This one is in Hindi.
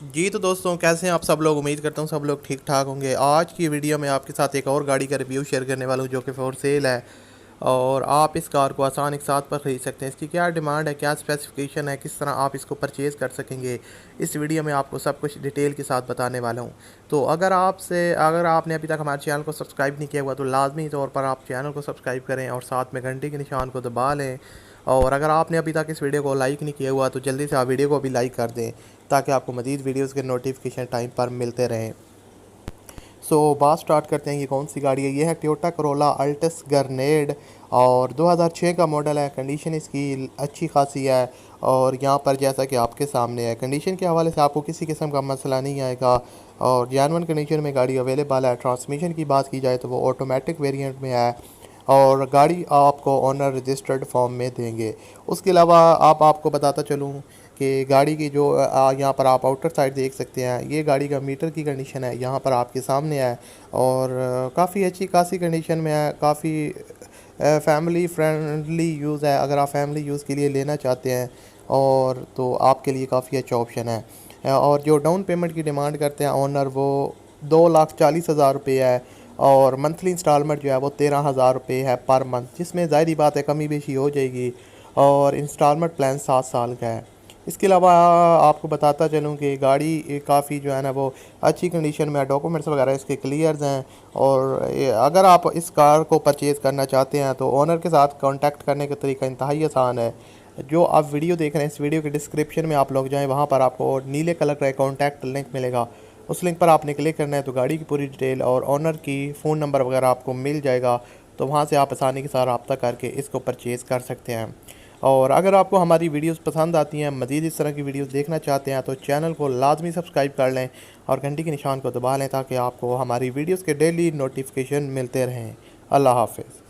जी तो दोस्तों, कैसे हैं आप सब लोग। उम्मीद करता हूँ सब लोग ठीक ठाक होंगे। आज की वीडियो में आपके साथ एक और गाड़ी का रिव्यू शेयर करने वाला हूँ जो कि फॉर सेल है और आप इस कार को आसान एक साथ पर ख़रीद सकते हैं। इसकी क्या डिमांड है, क्या स्पेसिफिकेशन है, किस तरह आप इसको परचेज़ कर सकेंगे, इस वीडियो में आपको सब कुछ डिटेल के साथ बताने वाला हूँ। तो अगर आपने अभी तक हमारे चैनल को सब्सक्राइब नहीं किया हुआ तो लाजमी तौर पर आप चैनल को सब्सक्राइब करें और साथ में घंटी के निशान को दबा लें। और अगर आपने अभी तक इस वीडियो को लाइक नहीं किया हुआ तो जल्दी से आप वीडियो को भी लाइक कर दें ताकि आपको मज़ीद वीडियोज़ के नोटिफिकेशन टाइम पर मिलते रहें। बात स्टार्ट करते हैं। ये कौन सी गाड़ी है? ये है टोयोटा करोला अल्टिस गरनेड और 2006 का मॉडल है। कंडीशन इसकी अच्छी खासी है और यहाँ पर जैसा कि आपके सामने है, कंडीशन के हवाले से आपको किसी किस्म का मसला नहीं आएगा और जेन्युइन कंडीशन में गाड़ी अवेलेबल है। ट्रांसमिशन की बात की जाए तो वो ऑटोमेटिक वेरिएंट में है और गाड़ी आपको ऑनर रजिस्टर्ड फॉर्म में देंगे। उसके अलावा आपको बताता चलूँ कि गाड़ी की जो यहाँ पर आप आउटर साइड देख सकते हैं, ये गाड़ी का मीटर की कंडीशन है, यहाँ पर आपके सामने है और काफ़ी अच्छी खासी कंडीशन में है। काफ़ी फैमिली फ्रेंडली यूज़ है। अगर आप फैमिली यूज़ के लिए लेना चाहते हैं और तो आपके लिए काफ़ी अच्छा ऑप्शन है। और जो डाउन पेमेंट की डिमांड करते हैं ऑनर, वो 2,40,000 रुपये है और मंथली इंस्टॉलमेंट जो है वो 13,000 रुपये है पर मंथ, जिसमें ज़ाहिर बात है कमी बेशी हो जाएगी और इंस्टॉलमेंट प्लान 7 साल का है। इसके अलावा आपको बताता चलूँ कि गाड़ी काफ़ी जो है ना वो अच्छी कंडीशन में है। डॉक्यूमेंट्स वगैरह इसके क्लियर्स हैं और अगर आप इस कार को परचेज़ करना चाहते हैं तो ओनर के साथ कांटेक्ट करने का तरीका इंतहाई आसान है। जो आप वीडियो देख रहे हैं, इस वीडियो के डिस्क्रिप्शन में आप लोग जाएँ, वहाँ पर आपको नीले कलर का एक कॉन्टैक्ट लिंक मिलेगा। उस लिंक पर आपने क्लिक करना है तो गाड़ी की पूरी डिटेल और ओनर की फ़ोन नंबर वगैरह आपको मिल जाएगा। तो वहाँ से आप आसानी के साथ रब्ता करके इसको परचेज़ कर सकते हैं। और अगर आपको हमारी वीडियोस पसंद आती हैं, मज़ीद इस तरह की वीडियोस देखना चाहते हैं तो चैनल को लाजमी सब्सक्राइब कर लें और घंटी के निशान को दबा लें ताकि आपको हमारी वीडियोस के डेली नोटिफिकेशन मिलते रहें। अल्लाह हाफ़िज़।